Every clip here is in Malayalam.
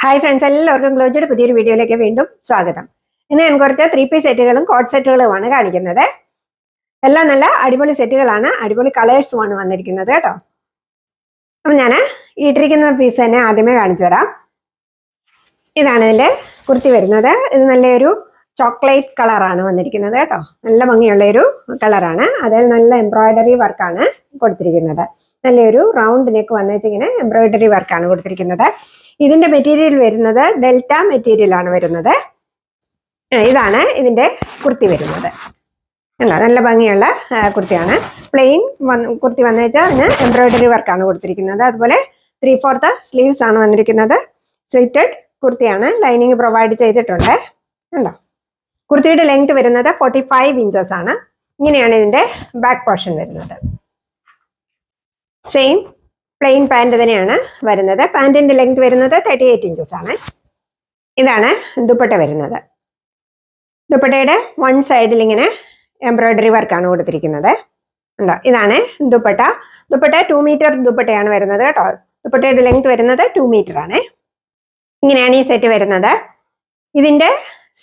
ഹായ് ഫ്രണ്ട്സ്, എല്ലാവർക്കും ഗ്ലോജിയുടെ പുതിയൊരു വീഡിയോയിലേക്ക് വീണ്ടും സ്വാഗതം. ഇന്ന് ഞാൻ കുറച്ച് 3 പീസ് സെറ്റുകളും കോട്ട് സെറ്റുകളുമാണ് കാണിക്കുന്നത്. എല്ലാം നല്ല അടിപൊളി സെറ്റുകളാണ്, അടിപൊളി കളേഴ്സുമാണ് വന്നിരിക്കുന്നത് കേട്ടോ. അപ്പം ഞാൻ ഇട്ടിരിക്കുന്ന പീസ് തന്നെ ആദ്യമേ കാണിച്ചു തരാം. ഇതാണ് ഇതിൻ്റെ കുർത്തി വരുന്നത്. ഇത് നല്ലൊരു ചോക്ലേറ്റ് കളറാണ് വന്നിരിക്കുന്നത് കേട്ടോ. നല്ല ഭംഗിയുള്ളൊരു കളറാണ്. അതിൽ നല്ല എംബ്രോയിഡറി വർക്കാണ് കൊടുത്തിരിക്കുന്നത്. നല്ലൊരു റൗണ്ട് നെക്ക് വന്നിട്ടിങ്ങനെ എംബ്രോയിഡറി വർക്കാണ് കൊടുത്തിരിക്കുന്നത്. ഇതിന്റെ മെറ്റീരിയൽ വരുന്നത് ഡെൽറ്റ മെറ്റീരിയൽ ആണ് വരുന്നത്. ഇതാണ് ഇതിന്റെ കുർത്തി വരുന്നത്. നല്ല ഭംഗിയുള്ള കുർത്തിയാണ്. പ്ലെയിൻ കുർത്തി വന്നുവെച്ചാൽ അതിന് എംബ്രോയിഡറി വർക്കാണ് കൊടുത്തിരിക്കുന്നത്. അതുപോലെ 3/4 സ്ലീവ്സ് ആണ് വന്നിരിക്കുന്നത്. സ്ലിറ്റഡ് കുർത്തിയാണ്, ലൈനിങ് പ്രൊവൈഡ് ചെയ്തിട്ടുണ്ട്. ഉണ്ടോ? കുർത്തിയുടെ ലെങ്ത് വരുന്നത് 45 ഇഞ്ചസ് ആണ്. ഇങ്ങനെയാണ് ഇതിന്റെ ബാക്ക് പോർഷൻ വരുന്നത്. സെയിം പ്ലെയിൻ പാൻറ് തന്നെയാണ് വരുന്നത്. പാൻറിന്റെ ലെങ്ത് വരുന്നത് 38 ഇഞ്ചസ് ആണ്. ഇതാണ് ദുപ്പട്ട വരുന്നത്. ദുപ്പട്ടയുടെ വൺ സൈഡിൽ ഇങ്ങനെ എംബ്രോയിഡറി വർക്കാണ് കൊടുത്തിരിക്കുന്നത്. ഉണ്ടോ? ഇതാണ് ദുപ്പട്ട. ദുപ്പട്ട 2 മീറ്റർ ദുപ്പട്ടയാണ് വരുന്നത് കേട്ടോ. ദുപ്പട്ടയുടെ ലെങ്ത് വരുന്നത് 2 മീറ്റർ ആണ്. ഇങ്ങനെയാണ് ഈ സെറ്റ് വരുന്നത്. ഇതിന്റെ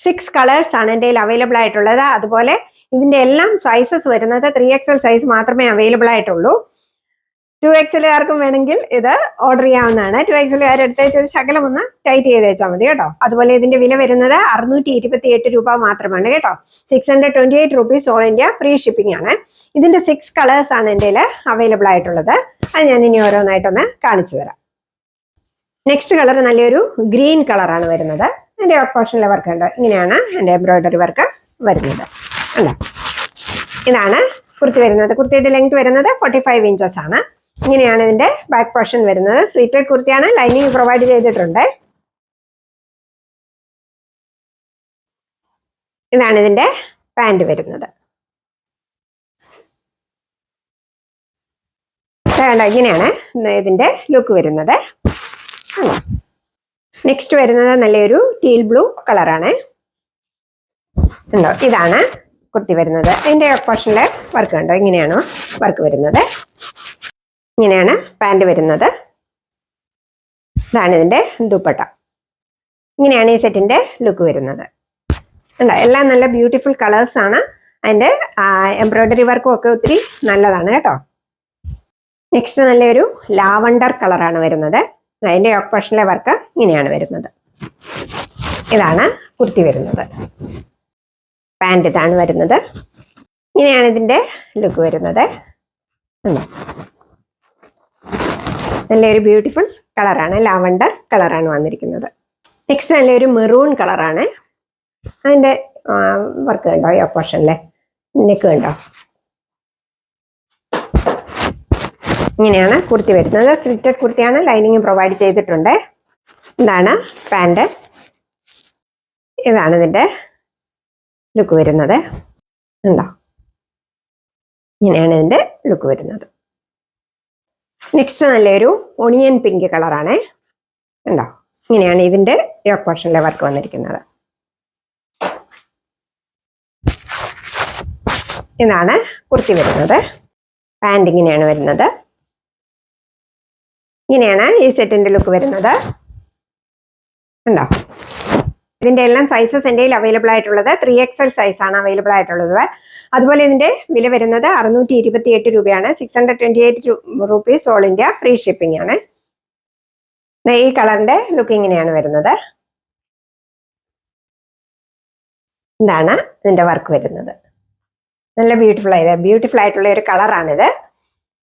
6 കളേഴ്സ് ആണ് എൻ്റെ കയ്യിൽ അവൈലബിൾ ആയിട്ടുള്ളത്. അതുപോലെ ഇതിന്റെ എല്ലാം സൈസസ് വരുന്നത് 3XL സൈസ് മാത്രമേ അവൈലബിൾ ആയിട്ടുള്ളൂ. 2XLകാർക്കും വേണമെങ്കിൽ ഇത് ഓർഡർ ചെയ്യാവുന്നതാണ്. 2XLകാർ എടുത്തേച്ച് ഒരു ശകലം ഒന്ന് ടൈറ്റ് ചെയ്ത് വെച്ചാൽ മതി കേട്ടോ. അതുപോലെ ഇതിന്റെ വില വരുന്നത് 628 രൂപ മാത്രമാണ് കേട്ടോ. 628 rupees all India free shipping ആണ്. ഇതിന്റെ 6 കളേഴ്സ് ആണ് എൻ്റെ അവൈലബിൾ ആയിട്ടുള്ളത്. അത് ഞാൻ ഇനി ഓരോന്നായിട്ടൊന്ന് കാണിച്ചു തരാം. നെക്സ്റ്റ് കളർ നല്ലൊരു ഗ്രീൻ കളറാണ് വരുന്നത്. എൻ്റെ പോർഷനിലെ വർക്ക് ഉണ്ട്. ഇങ്ങനെയാണ് എൻ്റെ എംബ്രോയിഡറി വർക്ക് വരുന്നത്. അല്ല, ഇതാണ് കുർത്തി വരുന്നത്. കുർത്തിയുടെ ലെങ്ത് വരുന്നത് 45 ഇഞ്ചസ് ആണ്. ഇങ്ങനെയാണ് ഇതിന്റെ ബാക്ക് പോർഷൻ വരുന്നത്. സ്ലീറ്റഡ് കുർത്തിയാണ്, ലൈനിങ് പ്രൊവൈഡ് ചെയ്തിട്ടുണ്ട്. ഇതാണ് ഇതിന്റെ പാൻറ് വരുന്നത്. ഇങ്ങനെയാണ് ഇതിന്റെ ലുക്ക് വരുന്നത്. നെക്സ്റ്റ് വരുന്നത് നല്ലൊരു ടീൽ ബ്ലൂ കളറാണ്. ഉണ്ടോ? ഇതാണ് കുർത്തി വരുന്നത്. അതിന്റെ പോർഷനിലെ വർക്ക് ഉണ്ടോ? ഇങ്ങനെയാണോ വർക്ക് വരുന്നത്. ഇങ്ങനെയാണ് പാൻറ് വരുന്നത്. ഇതാണ് ഇതിന്റെ ദുപ്പട്ട. ഇങ്ങനെയാണ് ഈ സെറ്റിന്റെ ലുക്ക് വരുന്നത്. ഉണ്ടോ? എല്ലാം നല്ല ബ്യൂട്ടിഫുൾ കളേഴ്സ് ആണ്. അതിന്റെ എംബ്രോയിഡറി വർക്കും ഒക്കെ ഒത്തിരി നല്ലതാണ് കേട്ടോ. നെക്സ്റ്റ് നല്ലൊരു ലാവണ്ടർ കളറാണ് വരുന്നത്. അതിന്റെ പോർഷനിലെ വർക്ക് ഇങ്ങനെയാണ് വരുന്നത്. ഇതാണ് കുർത്തി വരുന്നത്. പാൻറ് ഇതാണ് വരുന്നത്. ഇങ്ങനെയാണ് ഇതിന്റെ ലുക്ക് വരുന്നത്. നല്ലൊരു ബ്യൂട്ടിഫുൾ കളറാണ്, ലാവണ്ടർ കളറാണ് വന്നിരിക്കുന്നത്. നെക്സ്റ്റ് നല്ലൊരു മെറൂൺ കളറാണ്. അതിന്റെ വർക്ക് കണ്ടോ? ഈ പോർഷനിലെ നെക്ക് കണ്ടോ? ഇങ്ങനെയാണ് കുർത്തി വരുന്നത്. സ്ലിറ്റഡ് കുർത്തിയാണ്, ലൈനിങ് പ്രൊവൈഡ് ചെയ്തിട്ടുണ്ട്. ഇതാണ് പാൻറ്. ഇതാണ് ഇതിന്റെ ലുക്ക് വരുന്നത്. ഉണ്ടോ? ഇങ്ങനെയാണ് ഇതിന്റെ ലുക്ക് വരുന്നത്. നെക്സ്റ്റ് നല്ലൊരു ഒണിയൻ പിങ്ക് കളറാണ്. ഉണ്ടോ? ഇങ്ങനെയാണ് ഇതിന്റെ പോർഷനിലെ വർക്ക് വന്നിരിക്കുന്നത്. ഇതാണ് കുർത്തി വരുന്നത്. പാൻറ് ഇങ്ങനെയാണ് വരുന്നത്. ഇങ്ങനെയാണ് ഈ സെറ്റിന്റെ ലുക്ക് വരുന്നത്. ഉണ്ടോ? ഇതിന്റെ എല്ലാം സൈസസ് എൻ്റെ കയ്യിൽ അവൈലബിൾ ആയിട്ടുള്ളത് 3XL സൈസ് ആണ് അവൈലബിൾ ആയിട്ടുള്ളത്. അതുപോലെ ഇതിന്റെ വില വരുന്നത് 628 രൂപയാണ്. 628 rupees all India free shipping ആണ്. ഈ കളറിന്റെ ലുക്ക് ഇങ്ങനെയാണ് വരുന്നത്. ഇതാണ് ഇതിന്റെ വർക്ക് വരുന്നത്. നല്ല ബ്യൂട്ടിഫുൾ ആയിട്ടുള്ള ഒരു കളറാണിത്.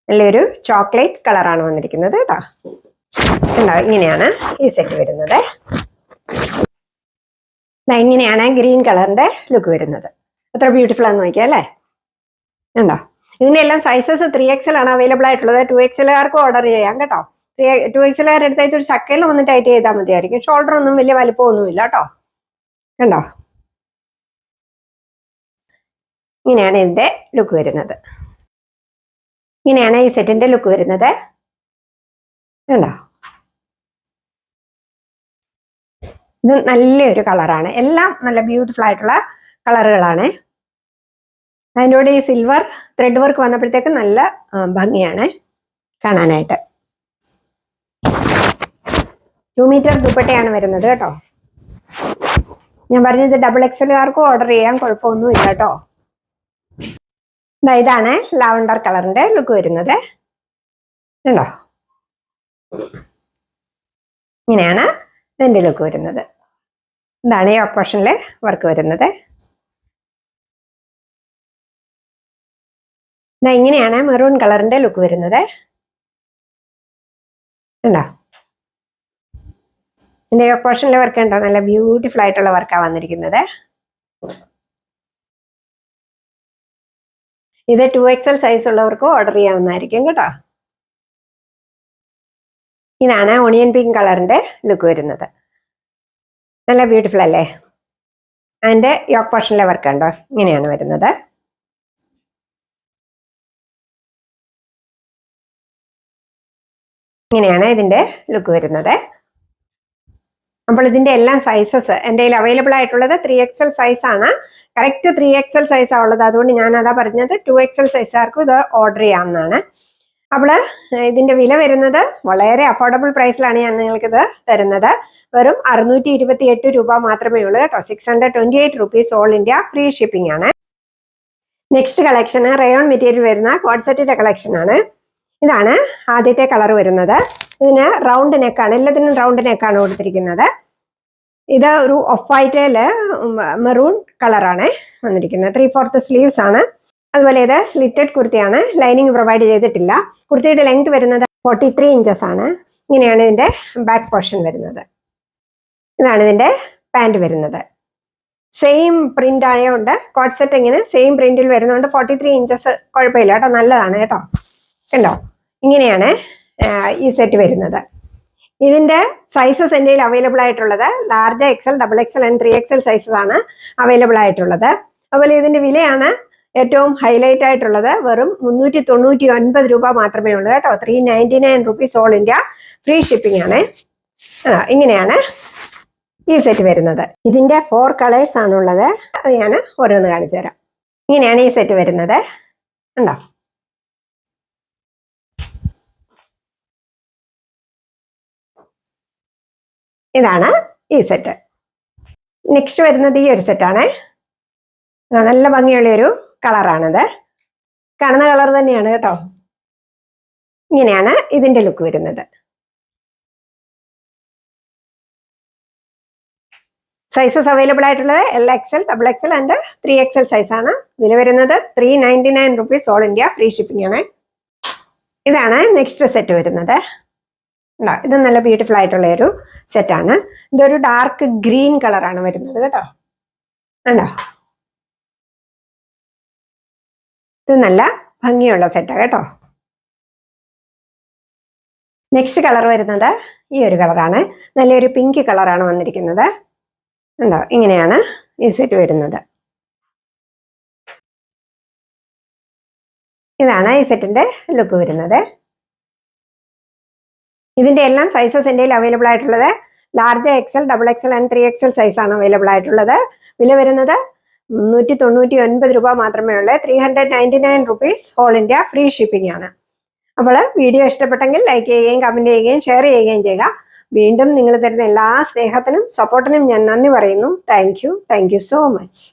നല്ലൊരു ചോക്ലേറ്റ് കളറാണ് വന്നിരിക്കുന്നത് കേട്ടോ. ഉണ്ടാവും. ഇങ്ങനെയാണ് ഈ സെറ്റ് വരുന്നത്. ഇങ്ങനെയാണ് ഗ്രീൻ കളറിന്റെ ലുക്ക് വരുന്നത്. അത്ര ബ്യൂട്ടിഫുൾ ആണെന്ന് നോക്കിയാൽ അല്ലേ? ഉണ്ടോ? ഇതിന്റെ എല്ലാം സൈസസ് 3XL ആണ് അവൈലബിൾ ആയിട്ടുള്ളത്. 2XLകാർക്ക് ഓർഡർ ചെയ്യാം കേട്ടോ. 2XLകാർ എടുത്തേച്ച് ഒരു ചക്കയിൽ ഒന്ന് ടൈറ്റ് ചെയ്താൽ മതിയായിരിക്കും. ഷോൾഡർ ഒന്നും വലിയ വലിപ്പമൊന്നുമില്ല കേട്ടോ. കണ്ടോ? ഇങ്ങനെയാണ് ഇതിന്റെ ലുക്ക് വരുന്നത്. ഇങ്ങനെയാണ് ഈ സെറ്റിന്റെ ലുക്ക് വരുന്നത്. കണ്ടോ? ഇത് നല്ലൊരു കളറാണ്. എല്ലാം നല്ല ബ്യൂട്ടിഫുൾ ആയിട്ടുള്ള കളറുകളാണ്. അതിൻ്റെ കൂടെ ഈ സിൽവർ ത്രെഡ് വർക്ക് വന്നപ്പോഴത്തേക്ക് നല്ല ഭംഗിയാണ് കാണാനായിട്ട്. 2 മീറ്റർ ദുപ്പട്ടയാണ് വരുന്നത് കേട്ടോ. ഞാൻ പറഞ്ഞത് ഡബിൾ എക്സലുകാർക്കും ഓർഡർ ചെയ്യാൻ കുഴപ്പമൊന്നുമില്ല കേട്ടോ. ഇതാണ് ലാവണ്ടർ കളറിന്റെ ലുക്ക് വരുന്നത് ഉണ്ടോ. ഇങ്ങനെയാണ് ഇതിന്റെ ലുക്ക് വരുന്നത്. ഇതാണ് ഈ ഓപ്പറേഷനിലെ വർക്ക് വരുന്നത്. ഇങ്ങനെയാണ് മെറൂൺ കളറിന്റെ ലുക്ക് വരുന്നത് ഉണ്ടോ. ഇതിന്റെ ഓപ്പറേഷനിലെ വർക്ക് ഉണ്ടോ, നല്ല ബ്യൂട്ടിഫുൾ ആയിട്ടുള്ള വർക്കാണ് വന്നിരിക്കുന്നത്. ഇത് 2XL സൈസ് ഉള്ളവർക്ക് ഓർഡർ ചെയ്യാവുന്നതായിരിക്കും കേട്ടോ. ഇതാണ് ഓണിയൻ പിങ്ക് കളറിന്റെ ലുക്ക് വരുന്നത്. നല്ല ബ്യൂട്ടിഫുൾ അല്ലേ. അതിന്റെ യോക്ക് പോർഷനിലെ വർക്ക് ഉണ്ടോ, ഇങ്ങനെയാണ് വരുന്നത്. ഇങ്ങനെയാണ് ഇതിന്റെ ലുക്ക് വരുന്നത്. അപ്പോൾ ഇതിന്റെ എല്ലാം സൈസസ് എൻ്റെ കയ്യിൽ അവൈലബിൾ ആയിട്ടുള്ളത് 3XL സൈസ് ആണ്. കറക്റ്റ് 3XL സൈസാണ് ഉള്ളത്. അതുകൊണ്ട് ഞാൻ അതാ പറഞ്ഞത് 2XL സൈസുകാർക്കും ഇത് ഓർഡർ ചെയ്യാവുന്നതാണ്. അപ്പോൾ ഇതിന്റെ വില വരുന്നത് വളരെ അഫോർഡബിൾ പ്രൈസിലാണ് ഞാൻ നിങ്ങൾക്കിത് തരുന്നത്. വെറും 628 രൂപ മാത്രമേ ഉള്ളൂ കേട്ടോ. 628 rupees all India free shipping ആണ്. നെക്സ്റ്റ് കളക്ഷന് റയോൺ മെറ്റീരിയൽ വരുന്ന കോഡ് സെറ്റിന്റെ കളക്ഷൻ ആണ്. ഇതാണ് ആദ്യത്തെ കളർ വരുന്നത്. ഇതിന് റൗണ്ട് നെക്കാണ്, എല്ലാത്തിനും റൗണ്ട് നെക്കാണ് കൊടുത്തിരിക്കുന്നത്. ഇത് ഒരു ഓഫ് വൈറ്റില് മെറൂൺ കളറാണ് വന്നിരിക്കുന്നത്. 3/4 സ്ലീവ്സ് ആണ്. അതുപോലെ ഇത് സ്ലിറ്റഡ് കുർത്തിയാണ്, ലൈനിങ് പ്രൊവൈഡ് ചെയ്തിട്ടില്ല. കുർത്തിയുടെ ലെങ്ത് വരുന്നത് 43 ഇഞ്ചസ് ആണ്. ഇങ്ങനെയാണ് ഇതിന്റെ ബാക്ക് പോർഷൻ വരുന്നത്. ഇതാണ് ഇതിന്റെ പാൻറ് വരുന്നത്. സെയിം പ്രിന്റ് ആയതുകൊണ്ട് കോഡ് സെറ്റ് ഇങ്ങനെ സെയിം പ്രിന്റിൽ വരുന്നതുകൊണ്ട് 43 ഇഞ്ചസ് കുഴപ്പമില്ല കേട്ടോ, നല്ലതാണ് കേട്ടോ. കണ്ടോ, ഇങ്ങനെയാണ് ഈ സെറ്റ് വരുന്നത്. ഇതിന്റെ സൈസസ് എൻ്റെ കയ്യിൽ അവൈലബിൾ ആയിട്ടുള്ളത് large XL, XXL and 3XL sizes ആണ് അവൈലബിൾ ആയിട്ടുള്ളത്. അതുപോലെ ഇതിന്റെ വിലയാണ് ഏറ്റവും ഹൈലൈറ്റ് ആയിട്ടുള്ളത്. വെറും 399 രൂപ മാത്രമേ ഉള്ളൂ കേട്ടോ. 399 rupees all India free shipping ആണ്. ഇങ്ങനെയാണ് ഈ സെറ്റ് വരുന്നത്. ഇതിന്റെ 4 കളേഴ്സ് ആണുള്ളത്. അത് ഞാൻ ഓരോന്ന് കാണിച്ചു തരാം. ഇങ്ങനെയാണ് ഈ സെറ്റ് വരുന്നത് ഉണ്ടോ. ഇതാണ് ഈ സെറ്റ്. നെക്സ്റ്റ് വരുന്നത് ഈ ഒരു സെറ്റാണ്. നല്ല ഭംഗിയുള്ള ഒരു കളറാണിത്. കാണുന്ന കളർ തന്നെയാണ് കേട്ടോ. ഇങ്ങനെയാണ് ഇതിന്റെ ലുക്ക് വരുന്നത്. സൈസസ് അവൈലബിൾ ആയിട്ടുള്ളത് LXL, XXL ആൻഡ് 3XL സൈസാണ്. വില വരുന്നത് 399 rupees all India free shipping ആണ്. ഇതാണ് നെക്സ്റ്റ് സെറ്റ് വരുന്നത്. ഇത് നല്ല ബ്യൂട്ടിഫുൾ ആയിട്ടുള്ള ഒരു സെറ്റാണ്. ഇതൊരു ഡാർക്ക് ഗ്രീൻ കളറാണ് വരുന്നത് കേട്ടോ. ഉണ്ടോ, ഇത് നല്ല ഭംഗിയുള്ള സെറ്റാണ് കേട്ടോ. നെക്സ്റ്റ് കളർ വരുന്നത് ഈ ഒരു കളറാണ്. നല്ലൊരു പിങ്ക് കളറാണ് വന്നിരിക്കുന്നത്. ഉണ്ടോ, ഇങ്ങനെയാണ് ഈ സെറ്റ് വരുന്നത്. ഇതാണ് ഈ സെറ്റിന്റെ ലുക്ക് വരുന്നത്. ഇതിന്റെ എല്ലാം സൈസസ് എൻ്റെ കയ്യിൽ അവൈലബിൾ ആയിട്ടുള്ളത് large XL, XXL and 3XL സൈസാണ് അവൈലബിൾ ആയിട്ടുള്ളത്. വില വരുന്നത് 399 രൂപ മാത്രമേ ഉള്ളൂ. 399 rupees all India free shipping ആണ്. അപ്പോൾ വീഡിയോ ഇഷ്ടപ്പെട്ടെങ്കിൽ ലൈക്ക് ചെയ്യുകയും കമന്റ് ചെയ്യുകയും ഷെയർ ചെയ്യുകയും ചെയ്യുക. വീണ്ടും നിങ്ങൾ തരുന്ന എല്ലാ സ്നേഹത്തിനും സപ്പോർട്ടിനും ഞാൻ നന്ദി പറയുന്നു. Thank you so much.